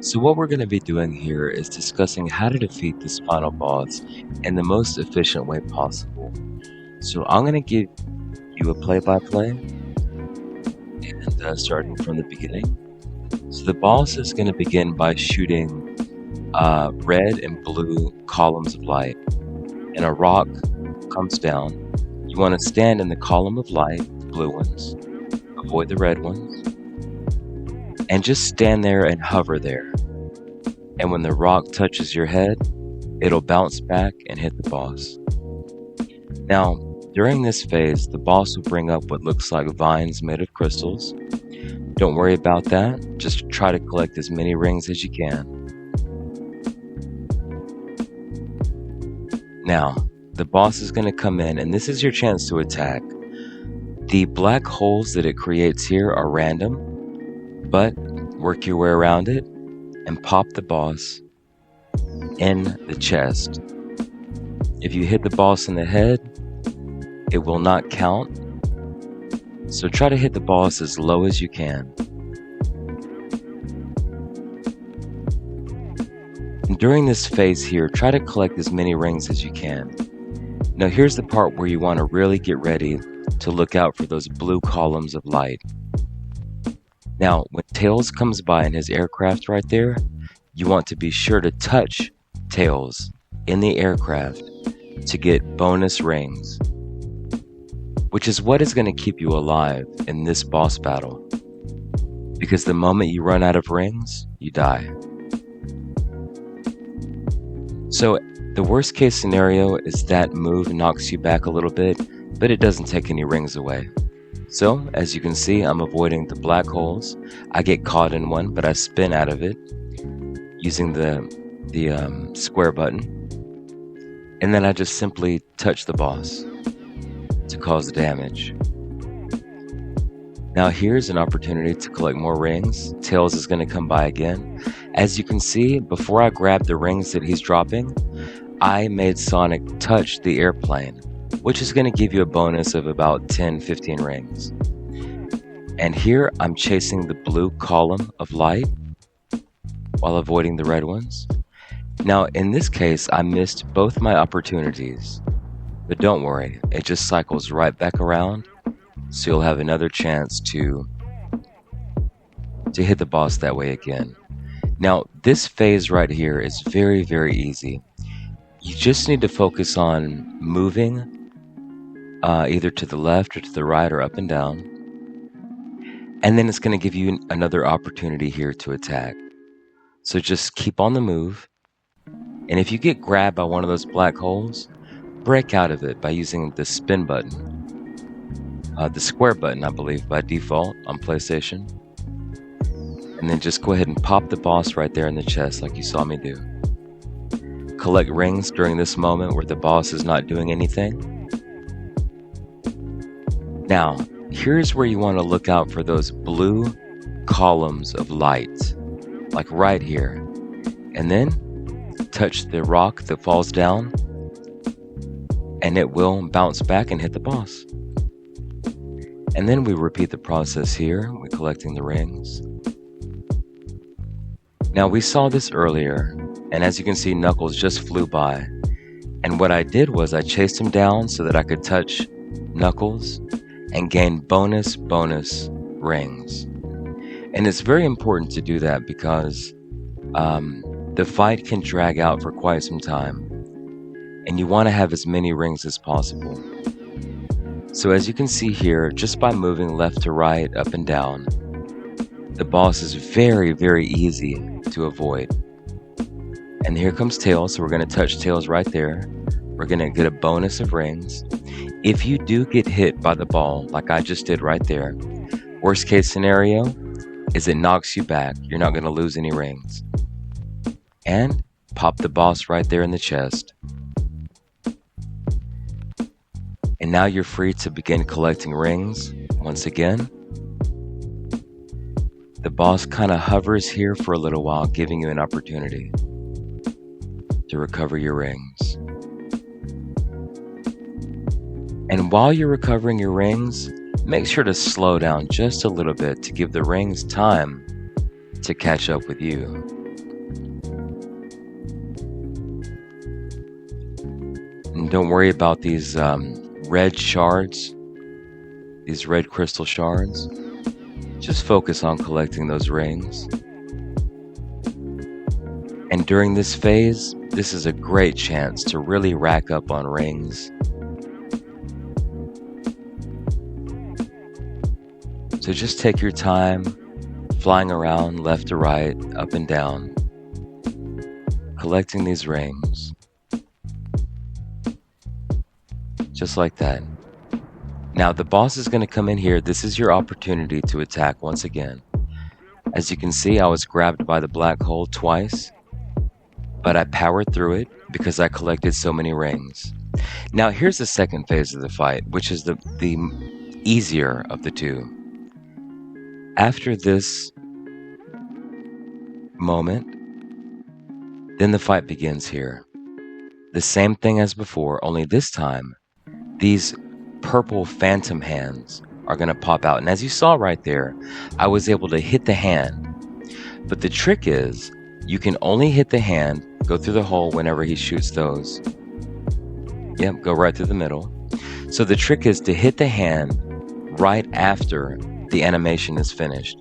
So what we're going to be doing here is discussing how to defeat this final boss in the most efficient way possible. So I'm going to give you a play-by-play and starting from the beginning. So the boss is going to begin by shooting red and blue columns of light, and a rock comes down. You want to stand in the column of light, the blue ones, avoid the red ones, and just stand there and hover there. And when the rock touches your head, it'll bounce back and hit the boss. Now, during this phase, the boss will bring up what looks like vines made of crystals. Don't worry about that, just try to collect as many rings as you can. Now, the boss is going to come in, and this is your chance to attack. The black holes that it creates here are random, but work your way around it and pop the boss in the chest. If you hit the boss in the head, it will not count, so try to hit the boss as low as you can. And during this phase here, try to collect as many rings as you can. Now here's the part where you want to really get ready to look out for those blue columns of light. Now, when Tails comes by in his aircraft right there, you want to be sure to touch Tails in the aircraft to get bonus rings, which is what is going to keep you alive in this boss battle, because the moment you run out of rings, you die. So the worst case scenario is that move knocks you back a little bit, but it doesn't take any rings away. So, as you can see, I'm avoiding the black holes. I get caught in one, but I spin out of it using the square button. And then I just simply touch the boss to cause the damage. Now here's an opportunity to collect more rings. Tails is going to come by again. As you can see, before I grab the rings that he's dropping, I made Sonic touch the airplane, which is going to give you a bonus of about 10-15 rings. And here I'm chasing the blue column of light while avoiding the red ones. Now in this case, I missed both my opportunities, but don't worry, it just cycles right back around, so you'll have another chance to hit the boss that way again. Now this phase right here is very, very easy. You just need to focus on moving either to the left or to the right or up and down. And then it's going to give you another opportunity here to attack. So just keep on the move. And if you get grabbed by one of those black holes, break out of it by using the spin button. The square button, I believe, by default on PlayStation. And then just go ahead and pop the boss right there in the chest like you saw me do. Collect rings during this moment where the boss is not doing anything. Now, here's where you want to look out for those blue columns of light, like right here. And then touch the rock that falls down, and it will bounce back and hit the boss. And then we repeat the process here with collecting the rings. Now we saw this earlier, and as you can see, Knuckles just flew by. And what I did was I chased him down so that I could touch Knuckles and gain bonus rings. And it's very important to do that because the fight can drag out for quite some time, and you want to have as many rings as possible. So as you can see here, just by moving left to right, up and down, the boss is very, very easy to avoid. And here comes Tails, so we're going to touch Tails right there. We're going to get a bonus of rings. If you do get hit by the ball, like I just did right there, worst case scenario is it knocks you back. You're not going to lose any rings. And pop the boss right there in the chest. And now you're free to begin collecting rings once again. The boss kind of hovers here for a little while, giving you an opportunity to recover your rings. And while you're recovering your rings, make sure to slow down just a little bit to give the rings time to catch up with you. And don't worry about these red shards, these red crystal shards. Just focus on collecting those rings. And during this phase, this is a great chance to really rack up on rings. So just take your time, flying around left to right, up and down, collecting these rings. Just like that. Now the boss is going to come in here. This is your opportunity to attack once again. As you can see, I was grabbed by the black hole twice, but I powered through it because I collected so many rings. Now here's the second phase of the fight, which is the easier of the two. After this moment, then the fight begins here. The same thing as before, only this time, these purple phantom hands are going to pop out. And as you saw right there, I was able to hit the hand. But the trick is, you can only hit the hand, go through the hole whenever he shoots those. Yep, go right through the middle. So the trick is to hit the hand right after the animation is finished.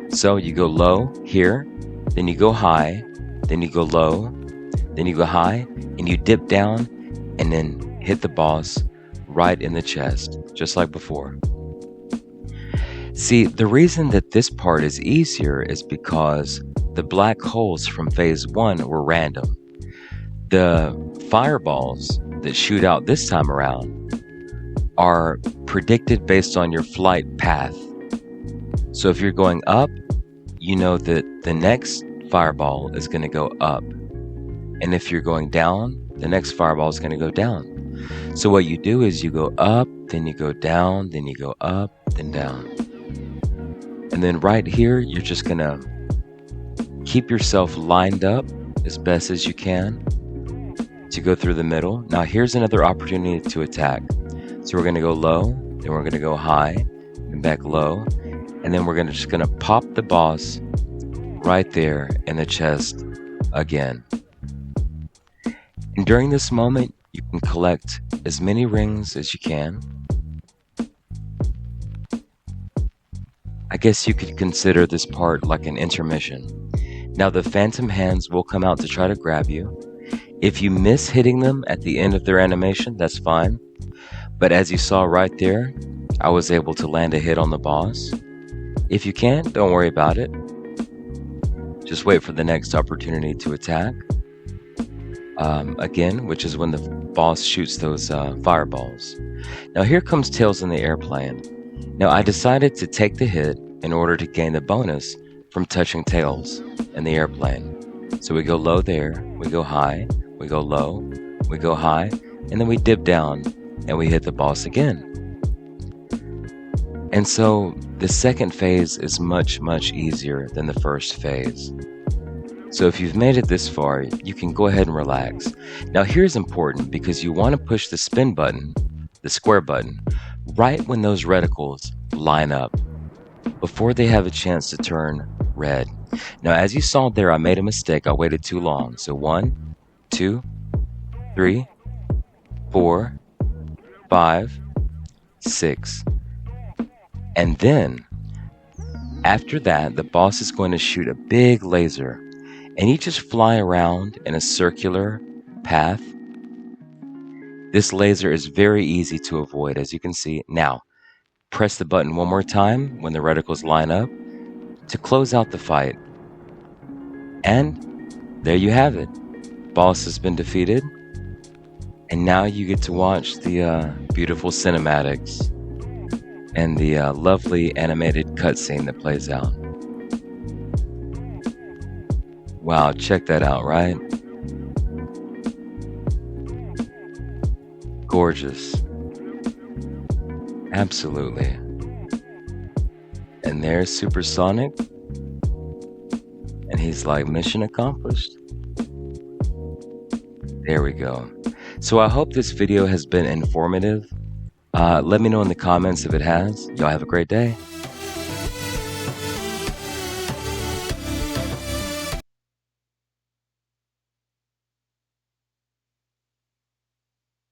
So you go low here, then you go high, then you go low, then you go high, and you dip down, and then hit the boss right in the chest, just like before. See, the reason that this part is easier is because the black holes from phase 1 were random. The fireballs that shoot out this time around are predicted based on your flight path. So if you're going up, you know that the next fireball is going to go up. And if you're going down, the next fireball is going to go down. So what you do is you go up, then you go down, then you go up, then down. And then right here, you're just going to keep yourself lined up as best as you can to go through the middle. Now here's another opportunity to attack. So we're going to go low, then we're going to go high, and back low, and then we're just going to pop the boss right there in the chest again. And during this moment, you can collect as many rings as you can. I guess you could consider this part like an intermission. Now the phantom hands will come out to try to grab you. If you miss hitting them at the end of their animation, that's fine. But as you saw right there, I was able to land a hit on the boss. If you can't, don't worry about it. Just wait for the next opportunity to attack. Again, which is when the boss shoots those fireballs. Now here comes Tails in the airplane. Now I decided to take the hit in order to gain the bonus from touching Tails in the airplane. So we go low there, we go high, we go low, we go high, and then we dip down and we hit the boss again. And so the second phase is much, much easier than the first phase. So if you've made it this far, you can go ahead and relax. Now here's important because you want to push the spin button, the square button, right when those reticles line up, before they have a chance to turn red. Now as you saw there, I made a mistake. I waited too long. So 1, 2, 3, 4, 5, 6. And then, after that, the boss is going to shoot a big laser. And you just fly around in a circular path. This laser is very easy to avoid, as you can see. Now, press the button one more time when the reticles line up to close out the fight. And there you have it. Boss has been defeated. And now you get to watch the beautiful cinematics and the lovely animated cutscene that plays out. Wow, check that out, right? Gorgeous. Absolutely. And there's Supersonic. And he's like, mission accomplished. There we go. So I hope this video has been informative. Let me know in the comments if it has. Y'all have a great day.